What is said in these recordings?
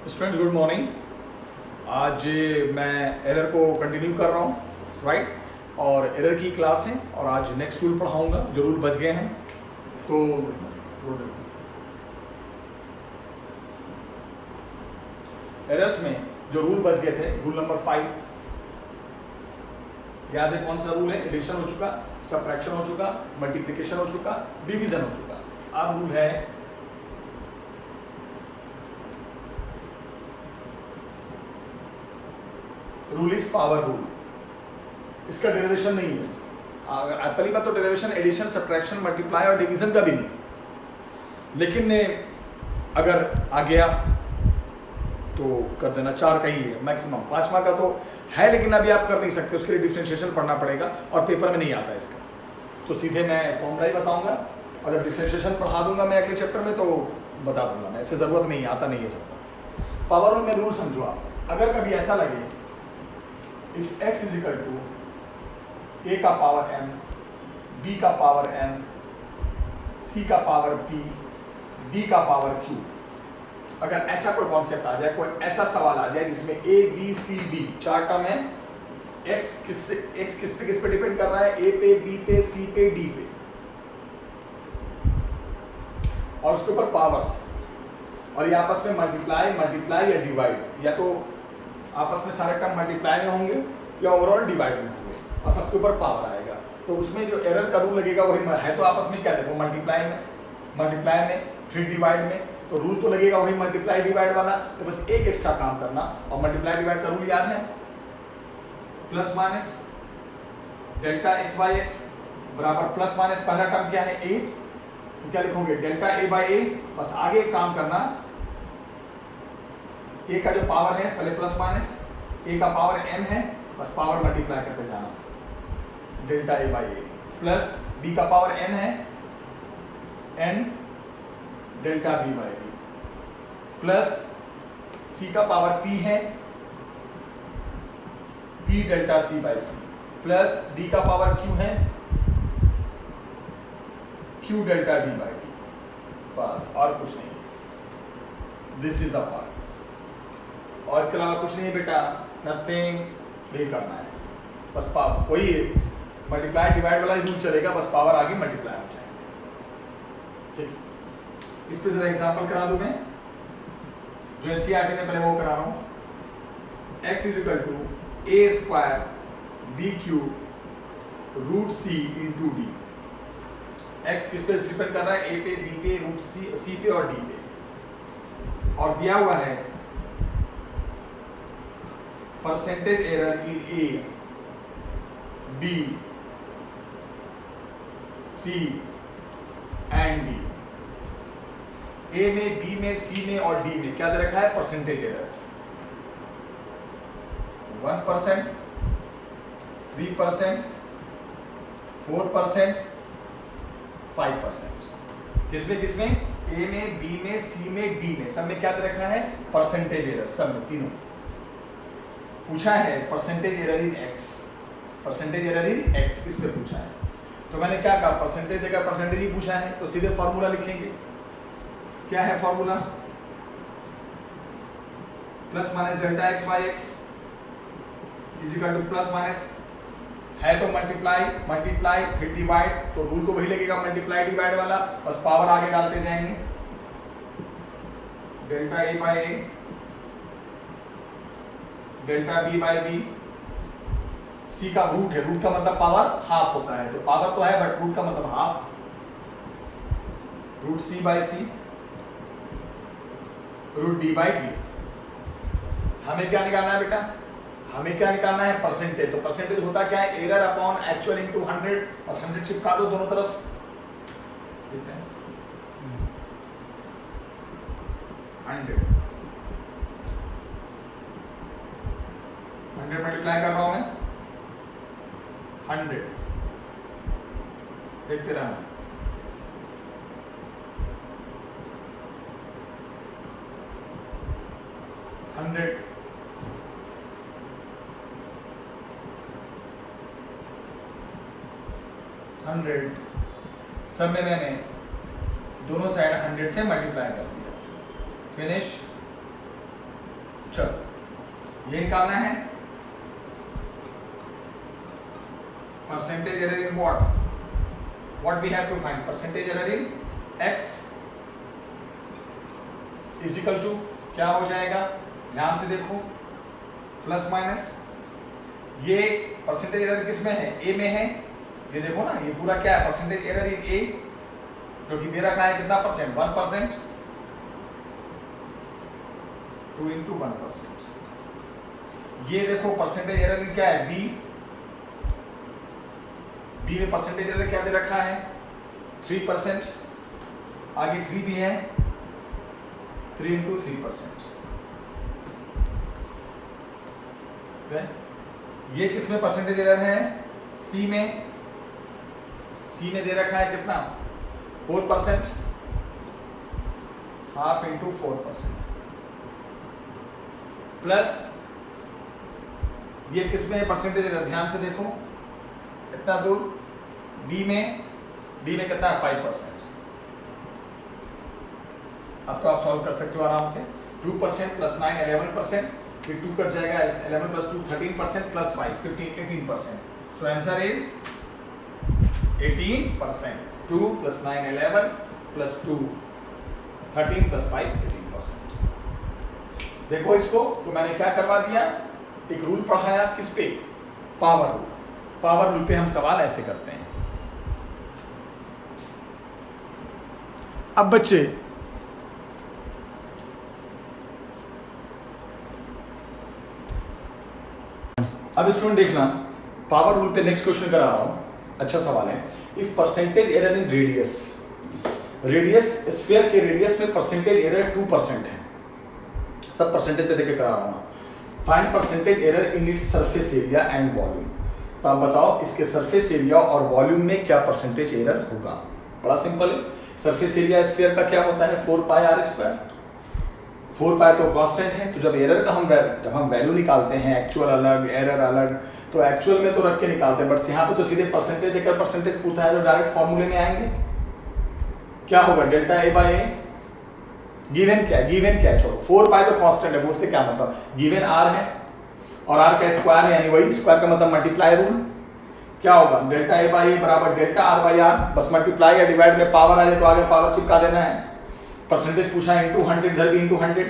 Students good morning. आज मैं error को कंटिन्यू कर रहा हूँ राइट, और एरर की क्लास है और आज नेक्स्ट रूल पढ़ाऊँगा जो रूल बच गए हैं। तो एरर्स में जो रूल बच गए थे, रूल नंबर 5 याद है कौन सा रूल है? एडिशन हो चुका, सबट्रैक्शन हो चुका, मल्टीप्लिकेशन हो चुका, डिवीजन हो चुका। अब रूल है रूल इज पावर रूल। इसका डेरिवेशन नहीं है। पहली बात तो डेरिवेशन एडिशन, सबट्रैक्शन, मल्टीप्लाई और डिवीजन का भी नहीं, लेकिन अगर आ गया तो कर देना। 4 का ही है मैक्सिमम, 5वां का तो है लेकिन अभी आप कर नहीं सकते, उसके लिए डिफरेंशिएशन पढ़ना पड़ेगा और पेपर में नहीं आता इसका। तो सीधे मैं फॉर्मूला ही बताऊंगा। अगर डिफरेंशिएशन पढ़ा दूंगा मैं अगले चैप्टर में तो बता दूंगा मैं, ऐसे ज़रूरत नहीं, आता नहीं है सबका। पावर रूल में रूल समझो आप। अगर कभी ऐसा लगे if x is equal to a का पावर m, b का पावर n, c का पावर p, d का पावर q, अगर ऐसा कोई कॉन्सेप्ट आ जाए, कोई ऐसा सवाल आ जाए जिसमें a b c d 4 term है, x किस पे डिपेंड कर रहा है? a पे, b पे, c पे, d पे, और उसके ऊपर पावर्स, और ये आपस में मल्टीप्लाई या डिवाइड, या तो आपस में सारे टर्म मल्टीप्लाई में होंगे या ओवरऑल डिवाइड में होंगे, और सबके ऊपर पावर आएगा। तो उसमें जो एरर का रूल लगेगा वही है। तो आपस में क्या देखो, मल्टीप्लाई में फिर डिवाइड में, तो रूल तो लगेगा वही मल्टीप्लाई डिवाइड वाला। तो बस एक एक्स्ट्रा काम करना, और मल्टीप्लाई डिवाइड का रूल याद है, plus minus delta x by x बराबर प्लस माइनस, पहला टर्म क्या है? ए, तो क्या लिखोगे? डेल्टा ए बाई ए। बस आगे एक काम करना, ए का जो पावर है पहले प्लस माइनस, ए का पावर m है, बस पावर मल्टीप्लाई करते जाना, delta A by A, plus b का पावर n है, n delta b by b, plus c का पावर p है, p delta c by c, plus d का पावर q है, q delta d by d। बस और कुछ नहीं, दिस इज द पार्ट। और इसके अलावा कुछ नहीं है बेटा, नथिंग, यही करना है बस। पावर वही है, मल्टीप्लाई डिवाइड वाला रूल चलेगा, बस पावर आगे मल्टीप्लाई हो जाएगा। ठीक, इस पे जरा एग्जांपल करा दूं मैं, जो एनसीईआरटी में पहले वो करा रहा हूं। x is equal to A square B cube root C into D. X किस पे डिपेंड कर रहा है? ए पे, बी पे, रूट सी पे और डी पे, और दिया हुआ है percentage error in A, B, C and D. A में, बी में, सी में और डी में क्या दे रखा है? Percentage error 1%, 3%, 4%, 5%। किसमें? ए में, बी में, सी में, डी में, सब में क्या दे रखा है? परसेंटेज एरर, सब में, तीनों। पूछा है परसेंटेज एरर इन एक्स, परसेंटेज एरर इन एक्स किस पे पूछा है? तो मैंने क्या कहा, परसेंटेज देकर परसेंटेज ही पूछा है, तो सीधे फॉर्मूला लिखेंगे। क्या है formula? Plus minus delta x by x is equal two plus minus है तो मल्टीप्लाई फिर डिवाइड, तो रूल तो वही लगेगा मल्टीप्लाई डिवाइड वाला, बस पावर आगे डालते जाएंगे। Delta A by A, delta B by B, C का रूट है, रूट का मतलब पावर हाफ होता है, तो पावर तो है बट रूट का मतलब half, root C by C, root D by D. हमें क्या निकालना है बेटा? हमें क्या निकालना है? परसेंटेज। तो परसेंटेज होता क्या है? एरर अपॉन एक्चुअल इनटू 100, और 100 चिपका दो दोनों तरफ, ठीक है, 100 मल्टीप्लाई कर रहा हूं मैं, 100 देखते रहना, हंड्रेड, 100, सब में मैंने दोनों साइड 100 से मल्टीप्लाई कर दिया, फिनिश। चलो ये निकालना है percentage error in what we have to find percentage error in x is equal to क्या हो जाएगा, ध्यान से देखो, प्लस माइनस, ये परसेंटेज एरर किस में है, ए में है, ये देखो ना, ये पूरा क्या है, परसेंटेज एरर इन ए, जो कि दे रखा है कितना परसेंट, 1%, 2 into 1%। ये देखो परसेंटेज एरर इन क्या है, बी में परसेंटेज एरर क्या दे रखा है, 3%, आगे 3 भी है, 3 into 3%। ये किसमें परसेंटेज एरर है, सी में दे रखा है कितना, 4%, हाफ इंटू 4%, प्लस ये किसमें परसेंटेज एरर, ध्यान से देखो इतना दूर, डी में कितना है, 5%। अब तो आप सॉल्व कर सकते हो आराम से, 2% प्लस 9 11%, फिर 2 कट जाएगा, 11 plus 2 13% plus 5 15 18%। So answer is 18%। 2 plus 9 11 plus 2 13 plus 5 18%। देखो इसको तो मैंने क्या करवा दिया, एक रूल पढ़ाया, किस पे, पावर रूल। पावर रूल पे हम सवाल ऐसे करते हैं। अब बच्चे अब स्टूडेंट देखना, पावर रूल पे नेक्स्ट क्वेश्चन करा रहा हूं, अच्छा सवाल है। If percentage error in radius sphere के रेडियस में परसेंटेज एरर 2% है, सब परसेंटेज पे देके करा रहा हूं। Find percentage error in its surface area and volume. तो आप बताओ इसके सरफेस एरिया और वॉल्यूम में क्या परसेंटेज एरर होगा। बड़ा सिंपल है, सरफेस एरिया स्फीयर का क्या होता है, 4πr²। 4π तो कांस्टेंट है, तो जब एरर का हम वैल्यू निकालते हैं, एक्चुअल अलग एरर अलग, तो एक्चुअल में तो रख के निकालते हैं, बट यहाँ पे तो सीधे परसेंटेज देकर परसेंटेज पूछा है, तो डायरेक्ट फॉर्मूले में आएंगे। क्या होगा, delta A bye A, given क्या है, छोड़ो, 4π तो कांस्टेंट है, वो से क्या मतलब, गिवन आर है और आर का स्क्वायर है, यानी वही स्क्वायर का मतलब मल्टीप्लाई रूल। क्या होगा, डेल्टा ए बाय ए बराबर डेल्टा आर बाय आर, बस मल्टीप्लाई या डिवाइड में पावर आ जाए तो आगे पावर चिपका देना है। परसेंटेज पूछा है इंटू 100, इधर भी इंटू 100,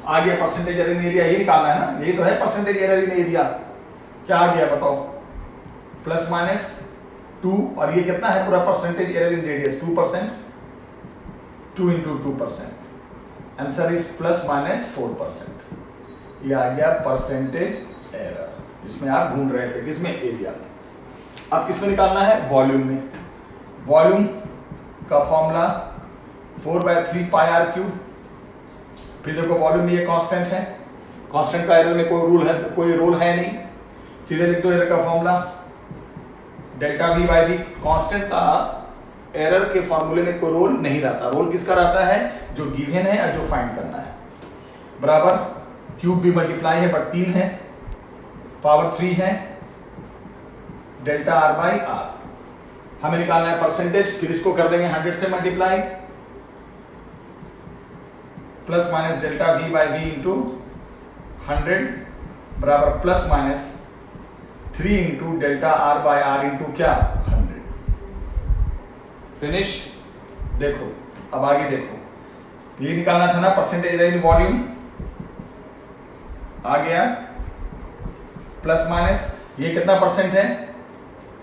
आ गया परसेंटेज एरर इन एरिया, यही निकालना है ना, यही तो है परसेंटेज एरर इन एरिया। क्या आ गया बताओ, प्लस माइनस 2, और ये कितना है पूरा percentage error in radius, 2%, 2 into 2%। Answer is plus minus 4%। ये आ गया परसेंटेज एरर, जिसमें आप ढूंढ रहे थे, किसमें, एरिया में। अब किसमें निकालना है, वॉल्यूम में। वॉल्यूम का फॉर्मूला 4/3πr³। फिर देखो वॉल्यूम में ये कांस्टेंट है, कांस्टेंट का एरर में कोई रूल है नहीं, सीधे लिख दो एरर का formula, delta v by v। Constant का एरर के फॉर्मूले में कोई रोल नहीं रहता, रोल किसका रहता है, जो गिवन है या जो फाइंड करना है। बराबर क्यूब भी मल्टीप्लाई है बट 3 है, पावर 3 है, डेल्टा आर बाई आर। हमें निकालना है परसेंटेज, फिर इसको कर देंगे 100 से multiply, plus minus delta v by v into 100 बराबर plus minus 3 into delta R by R into क्या, 100। फिनिश। देखो अब आगे देखो, ये निकालना था ना परसेंटेज एरर इन वॉल्यूम, आ गया प्लस माइनस, ये कितना परसेंट है,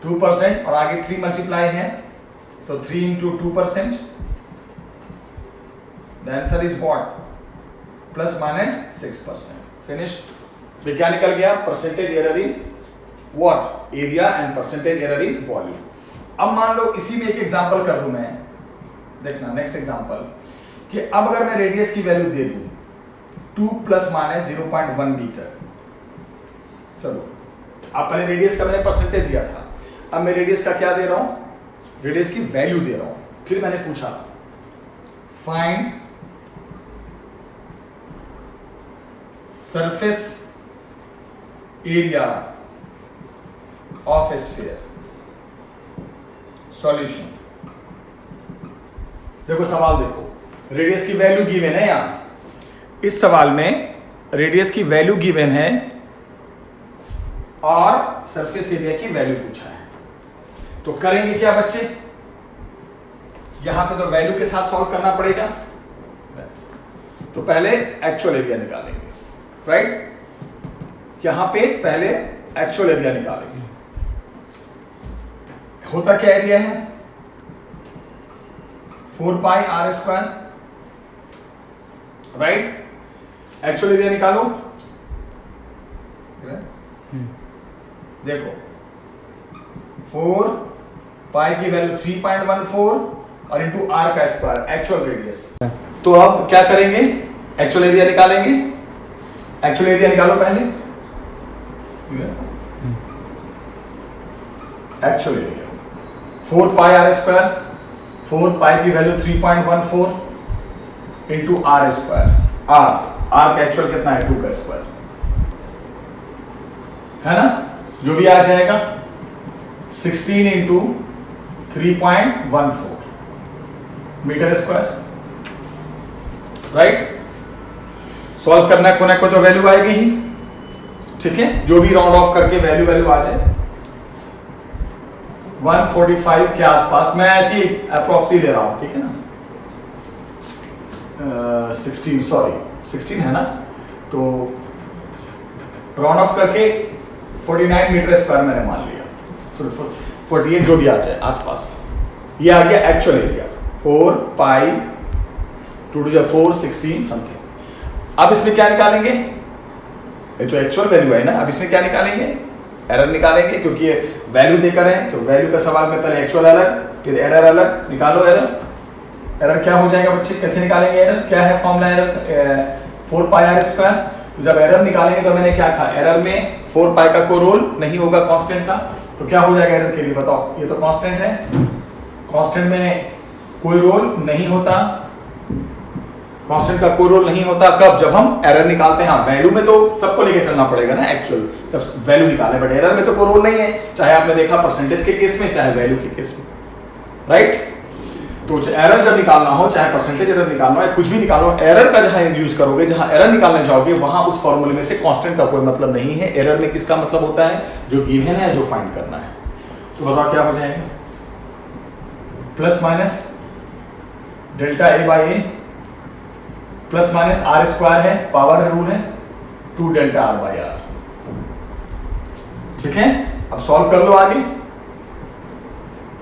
2%, और आगे 3 मल्टीप्लाई है, तो 3 into 2%। The answer is what? Plus minus 6%। Finish. ये क्या निकल गया, percentage error in what, area, and percentage error in volume. अब मान लो इसी में एक एग्जांपल कर दूं मैं, देखना नेक्स्ट एग्जांपल, कि अब अगर मैं रेडियस की वैल्यू दे दूं 2 प्लस माइनस 0.1 मीटर। चलो अब पहले रेडियस का मैंने परसेंटेज दिया था, अब मैं रेडियस का क्या दे रहा हूं, रेडियस की वैल्यू दे रहा हूं। फिर मैंने पूछा find surface area of A sphere. Solution. देखो सवाल देखो, रेडियस की वैल्यू गिवन है यहां, इस सवाल में रेडियस की वैल्यू गिवन है और सरफेस एरिया की वैल्यू पूछा है, तो करेंगे क्या बच्चे, यहां पे तो वैल्यू के साथ सॉल्व करना पड़ेगा। तो पहले एक्चुअल एरिया निकालेंगे, राइट। यहां पे पहले एक्चुअल एरिया निकालेंगे। होता क्या एरिया है, 4 pi R square, right. Actual area निकालो, देखो 4 पाई की वैल्यू 3.14 और इंटू आर का स्क्वायर एक्चुअल रेडियस। तो अब क्या करेंगे, एक्चुअल एरिया निकालेंगे। एक्चुअल एरिया निकालो पहले, actual area 4 pi R square, 4 pi की value 3.14 into R square. R का एक्चुअल कितना है, 2 का स्क्वायर, है ना, जो भी आ जाएगा 16 into 3.14 metre square, right. Solve करना है, कोने को तो वैल्यू आएगी ही, ठीक है, जो भी राउंड ऑफ करके वैल्यू आ जाए 145 के आसपास, मैं ऐसी अप्रोक्सी ले रहा हूं, ठीक है ना। 16 है ना, तो राउंड ऑफ करके 49 मीटर स्क्वायर मैंने मान लिया, 48 जो भी आ जाए आसपास। ये आ गया actual area, 4 pi 2 to 4 16 something. अब इसमें क्या निकालेंगे, ये तो एक्चुअल वैल्यू है ना, अब इसमें क्या निकालेंगे, एरर निकालेंगे, क्योंकि ये वैल्यू देकर है तो वैल्यू का सवाल में पहले एक्चुअल अलग फिर एरर अलग। निकालो एरर, एरर क्या हो जाएगा बच्चे, कैसे निकालेंगे एरर, क्या है formula error, 4 pi R square. तो जब एरर निकालेंगे तो मैंने क्या कहा, एरर में 4 पाई का कोई रोल नहीं होगा कांस्टेंट का, तो क्या हो जाएगा एरर के लिए बताओ, ये तो कांस्टेंट है, कांस्टेंट में कोई रोल नहीं होता, कांस्टेंट का कोई रोल नहीं होता कब, जब हम एरर निकालते हैं। हाँ, वैल्यू में तो सबको लेके चलना पड़ेगा ना एक्चुअल, जब वैल्यू निकालने, बट एरर में तो कोई रोल नहीं है, चाहे आपने देखा परसेंटेज के केस में चाहे वैल्यू के केस में, राइट। तो एरर जब निकालना हो, चाहे परसेंटेज एरर निकालना हो, कुछ भी निकालना हो, एरर का जहां यूज करोगे, जहां एरर निकालने जाओगे, वहां उस फॉर्मूले में से कांस्टेंट का कोई मतलब नहीं है। एरर में किसका मतलब होता है, जो गिवन है, जो फाइंड करना है। तो बताओ क्या हो जाएगा, plus minus delta A by A, plus minus R square है, पावर रूल है, 2 डेल्टा आर बाई आर, ठीक है। अब सॉल्व कर लो आगे,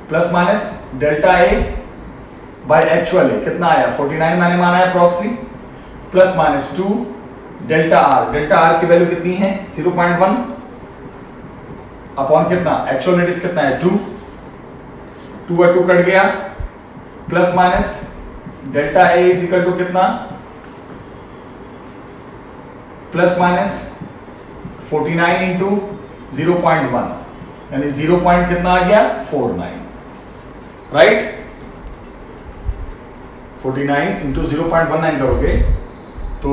plus minus delta A by actual है, कितना आया 49 मैंने माना है अप्रॉक्सली, प्लस माइनस 2 डेल्टा आर की वैल्यू कितनी है 0.1 अपॉन कितना, एक्चुअल रेडियस कितना है 2 और 2 कट गया, plus minus delta A is equal to कितना, प्लस माइनस 49 इंटू 0.1 यानी 0 पॉइंट कितना आ गया 49, राइट। 49 इंटू 0.19 करोगे तो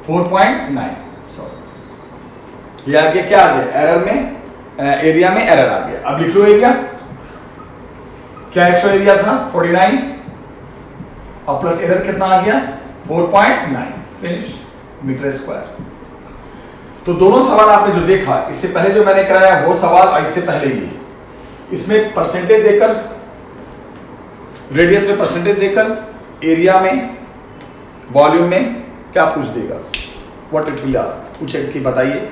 4.9, सॉरी, ये आ गया, क्या आ गया एरर में, एरिया में एरर आ गया। अब लिख लो एरिया, क्या एक्चुअल एरिया था 49 और प्लस एरर कितना आ गया 4.9, फिनिश, मीटर स्क्वायर। तो दोनों सवाल आपने जो देखा, इससे पहले जो मैंने कराया वो सवाल और इससे पहले ये, इसमें परसेंटेज देकर, रेडियस में परसेंटेज देकर, एरिया में, वॉल्यूम में क्या पूछ देगा, व्हाट इट विल आस्क, पूछे कि बताइए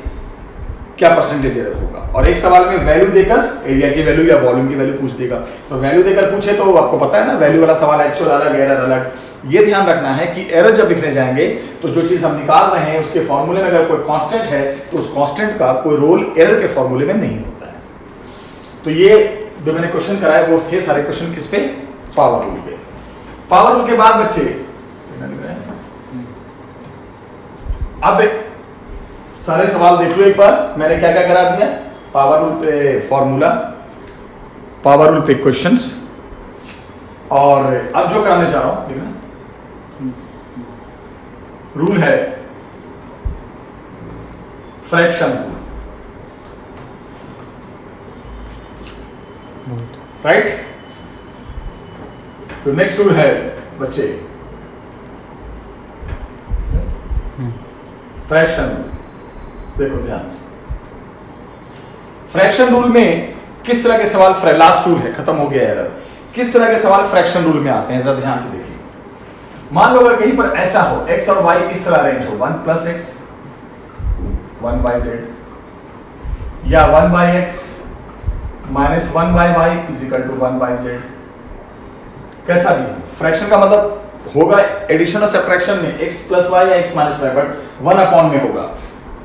क्या परसेंटेज एरर होगा। और एक सवाल में वैल्यू देकर एरिया की वैल्यू या वॉल्यूम की वैल्यू पूछ देगा। तो वैल्यू देकर पूछे तो आपको पता है ना, वैल्यू वाला सवाल एक्चुअल अलग, एरर अलग। ये ध्यान रखना है कि एरर जब लिखने जाएंगे तो जो चीज हम निकाल रहे हैं उसके फॉर्मूले में अगर कोई कांस्टेंट है तो उस कांस्टेंट का कोई रोल एरर के फॉर्मूले में नहीं होता है। तो ये जो मैंने क्वेश्चन कराए वो थे सारे क्वेश्चन किस पे, पावर रूल पे। पावर रूल के बाद बच्चे अब सारे सवाल देख लो एक बार, मैंने क्या क्या करा दिया, पावर रूल पे फॉर्मूला, पावर रूल पे क्वेश्चंस, और अब जो कराने जा रहा हूं देखना, रूल है फ्रैक्शन रूल, राइट। तो नेक्स्ट रूल है बच्चे फ्रैक्शन रूल, देखो ध्यान से, फ्रैक्शन रूल में किस तरह के सवाल, लास्ट रूल है, खत्म हो गया एरर, किस तरह के सवाल फ्रैक्शन रूल में आते हैं जरा ध्यान से देखिए। मान लो अगर कहीं पर ऐसा हो x और y इस तरह रेंज हो 1 + x 1 by z या 1 by x - 1 by y = 1 by z, कैसा भी फ्रैक्शन का मतलब होगा एडिशन और सब्ट्रैक्शन में x + y या x - y, बट 1/, में होगा।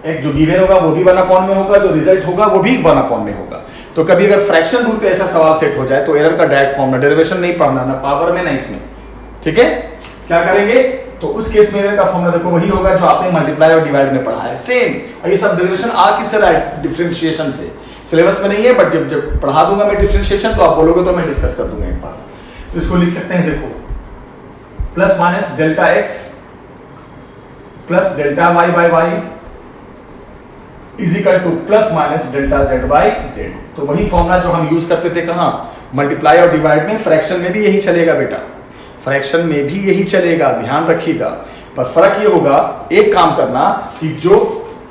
एक जो गिवन होगा वो भी 1/, में होगा, जो रिजल्ट होगा वो भी 1/, में होगा। तो कभी अगर फ्रैक्शन रूल पे ऐसा सवाल सेट हो जाए तो एरर का डायरेक्ट फॉर्म, ना डेरिवेशन नहीं पढ़ना, ना पावर में, ना इसमें, ठीक है। क्या करेंगे तो उस केस में एरर का फॉर्मूला देखो वही होगा जो आपने मल्टीप्लाई और डिवाइड में पढ़ा है, सेम। और ये सब डेरिवेशन आ किससे रहा है, डिफरेंशिएशन से। सिलेबस में नहीं है, बट जब पढ़ा दूंगा मैं डिफरेंशिएशन तो आप बोलोगे तो मैं डिस्कस कर दूंगा एक बार। तो इसको लिख सकते हैं, देखो ± delta x + delta y by y = ± delta z by z। तो वही फॉर्मूला जो हम यूज करते थे कहां, मल्टीप्लाई और डिवाइड में। फ्रैक्शन में भी यही चलेगा बेटा, फ्रैक्शन में भी यही चलेगा, ध्यान रखिएगा। पर फर्क ये होगा, एक काम करना कि जो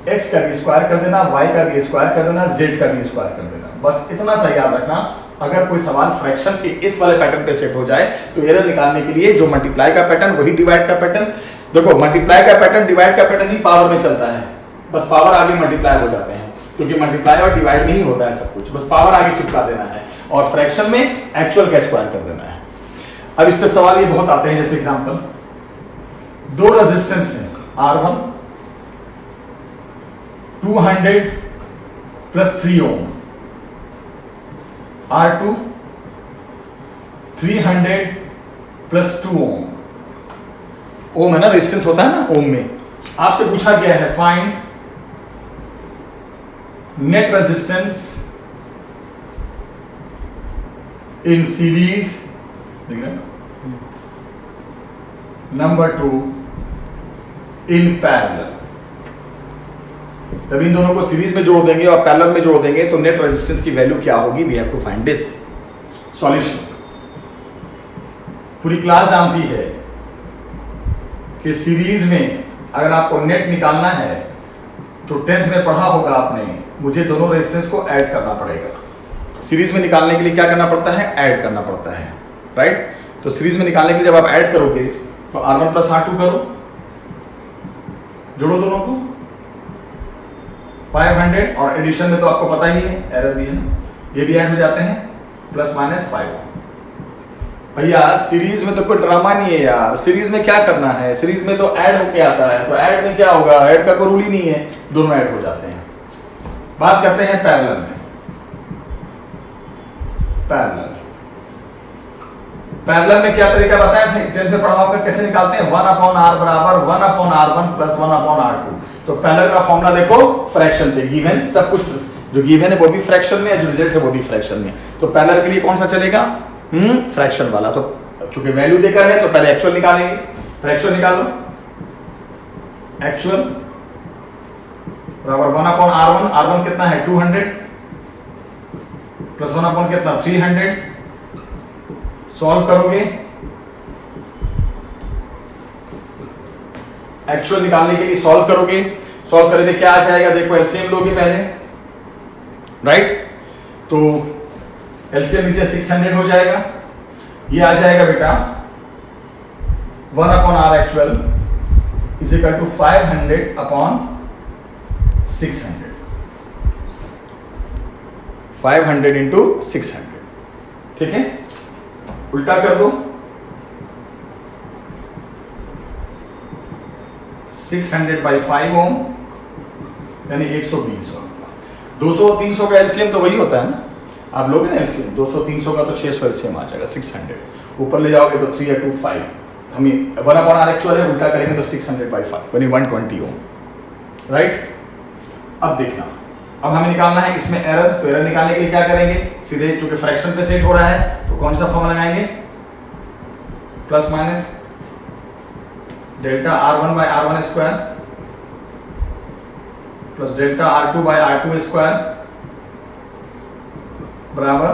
x का भी स्क्वायर कर देना, y का भी स्क्वायर कर देना, z का भी स्क्वायर कर देना, बस इतना सा याद रखना। अगर कोई सवाल फ्रैक्शन के इस वाले पैटर्न पे सेट हो जाए तो एरर निकालने के लिए जो मल्टीप्लाई का पैटर्न वही डिवाइड का पैटर्न। देखो मल्टीप्लाई का पैटर्न डिवाइड का पैटर्न ही पावर में चलता है, बस पावर आगे मल्टीप्लाई हो जाते हैं, क्योंकि मल्टीप्लाई और डिवाइड में ही होता है सब कुछ, बस पावर आगे चिपका देना है। और फ्रैक्शन में एक्चुअल का स्क्वायर कर देना है। अब इस पे सवाल ये बहुत आते हैं, जैसे एग्जांपल, दो रेजिस्टेंस हैं R1 200 + 3 ओम, R2 300 + 2 ओम। ओम है ना, रेजिस्टेंस होता है ना ओम में। आपसे पूछा गया है find net resistance in series, number 2 in parallel. जब इन दोनों को सीरीज में जोड़ देंगे और पैरेलल में जोड़ देंगे तो नेट रेजिस्टेंस की वैल्यू क्या होगी, we have to find this. Solution, पूरी क्लास जानती है कि सीरीज में अगर आपको नेट निकालना है तो 10th में पढ़ा होगा आपने, मुझे दोनों रेजिस्टेंस को ऐड करना पड़ेगा। सीरीज में निकालने के लिए क्या करना पड़ता है, ऐड करना पड़ता है, राइट। तो सीरीज में निकालने के लिए जब आप ऐड करोगे तो R1 + R2 करो, जोड़ो दोनों को 500, और एडिशन में तो आपको पता ही है, एरर भी है ना, ये भी ऐड हो जाते हैं ±5। भैया सीरीज में तो कोई ड्रामा नहीं है यार, सीरीज में क्या करना है, सीरीज में तो ऐड होके आता है, तो ऐड में क्या होगा, ऐड का कोई रूल ही नहीं है, दोनों ऐड हो जाते हैं। बात करते हैं पैरेलल में। पैरेलल में क्या तरीका बताया था, 10th में पढ़ा होगा, कैसे निकालते हैं, 1/r = 1/r1 + 1/r2। तो पैरेलल का फॉर्मूला देखो फ्रैक्शन पे, गिवन सब कुछ जो गिवन है वो भी फ्रैक्शन में है, जो रिजल्ट है वो भी फ्रैक्शन में। तो पैरेलल के लिए कौन सा चलेगा, फ्रैक्शन वाला। तो चूंकि वैल्यू देकर है तो पहले एक्चुअल निकालेंगे, तो एक्चुअल निकालो, एक्चुअल बराबर 1/r1, r1 कितना है 200 + 1 कितना 300, सॉल्व करोगे, एक्चुअल निकालने के लिए सॉल्व करोगे, सॉल्व करेंगे क्या आ जाएगा, देखो एलसीएम लोगे पहले, राइट। तो एलसीएम नीचे 600 हो जाएगा, ये आ जाएगा बेटा 1/r एक्चुअल = 500/600, 500 × 600, ठीक है। उल्टा कर दो, 600/5 ओम यानी 120 ओम। 200 300 का एलसीएम तो वही होता है ना, आप लोगे ना एलसीएम 200 300 का तो 600 एलसीएम आ जाएगा, 600 ऊपर ले जाओगे तो 3 × 2 5, हमें 1/r एक्चुअल है, उल्टा करेंगे तो 600/5 यानी 120 ओम, राइट। अब देखना, अब हमें निकालना है इसमें एरर, तो एरर निकालने के लिए क्या करेंगे, सीधे चूंकि फ्रैक्शन पे सेट हो रहा है तो कौन सा फॉर्मूला लगाएंगे, ± डेल्टा r1/r1² + डेल्टा r2/r2² बराबर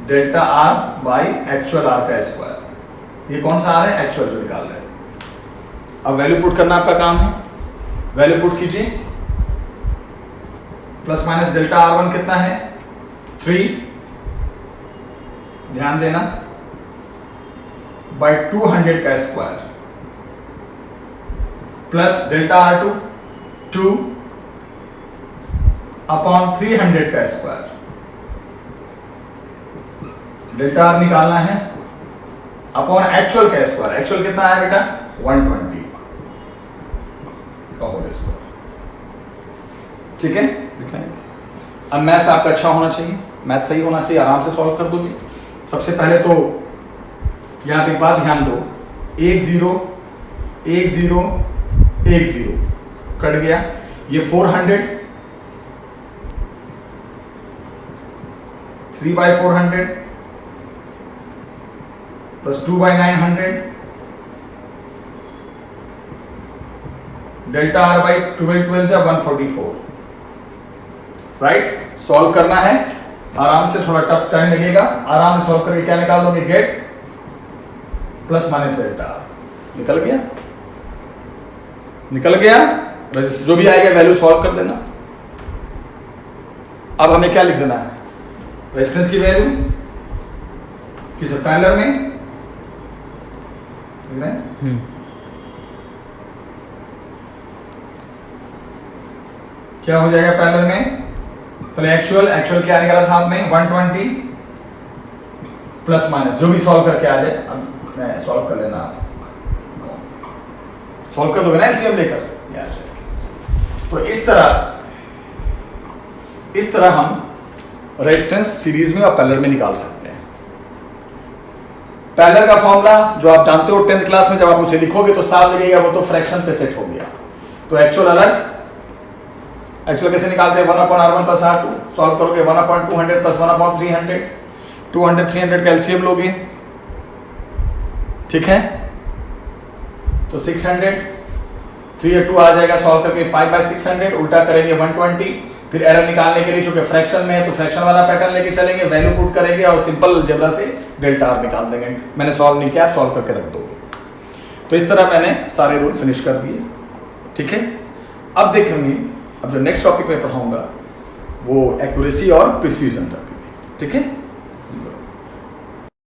डेल्टा r/एक्चुअल r का स्क्वायर। ये कौन सा आ रहा है, एक्चुअल जो निकाल रहे हैं। अब वैल्यू पुट करना आपका काम है, वैल्यू पुट कीजिए। प्लस माइनस डेल्टा R1 कितना है 3, ध्यान देना, बाय 200 का square, plus delta R2 2 upon 300 का स्क्वायर। डेल्टा R निकालना है अपॉन एक्चुअल का स्क्वायर। एक्चुअल कितना है बेटा 120 का होल स्क्वायर। ठीक है, दिखाएंगे। अब मैथ्स आपका अच्छा होना चाहिए, मैथ सही होना चाहिए, आराम से सॉल्व कर दोगे। सबसे पहले तो यहां पे एक बात ध्यान दो, 1 0 1 0 1 0 कट गया, ये 400 3/400 प्लस 2/900 डेल्टा R बाई 12 या 144। राइट, सॉल्व करना है आराम से, थोड़ा टफ टाइम लगेगा, आराम से सॉल्व करके क्या निकाल दोगे, gate plus minus delta R। निकल गया, निकल गया, जो भी आएगा वैल्यू सॉल्व कर देना। अब हमें क्या लिख देना है, रेजिस्टेंस की वैल्यू किस पैरेलल में, क्या हो जाएगा पैरेलल में, पहले एक्चुअल, एक्चुअल क्या निकाला था आपने 120 प्लस माइनस, जो भी सॉल्व करके आ जाए। अब मैं सॉल्व कर लेना, सॉल्व कर दोगे ना एलसीएम लेकर, तो इस तरह हम रेजिस्टेंस सीरीज में और पैरेलल में निकाल सकते हैं। पैरेलल का फॉर्मूला जो आप जानते हो 10th क्लास में, जब आप उसे लिखोगे तो साल लगेगा, वो तो फ्रैक्शन पे सेट हो गया। तो एक्चुअल अलग, एक्चुअल कैसे निकालते हैं, 1/R1 प्लस R2, सॉल्व करोगे 1/200 प्लस 1/300, 200 300 का एलसीएम लोगे, ठीक है, तो 600, 3 और 2 आ जाएगा, सॉल्व करके 5/600, उल्टा करेंगे 120, फिर एरर निकालने के लिए चूंकि फ्रैक्शन में है तो फ्रैक्शन वाला पैटर्न लेके चलेंगे, वैल्यू पुट करेंगे और सिंपल अलजेब्रा से डेल्टा R निकाल देंगे। मैंने सॉल्व नहीं किया, आप सॉल्व करके रख दोगे। तो इस तरह मैंने सारे रूल फिनिश कर दिए, ठीक है। अब देखेंगे, अब जो नेक्स्ट टॉपिक में पढ़ाऊंगा वो एक्यूरेसी और प्रिसीजन टॉपिक, ठीक है।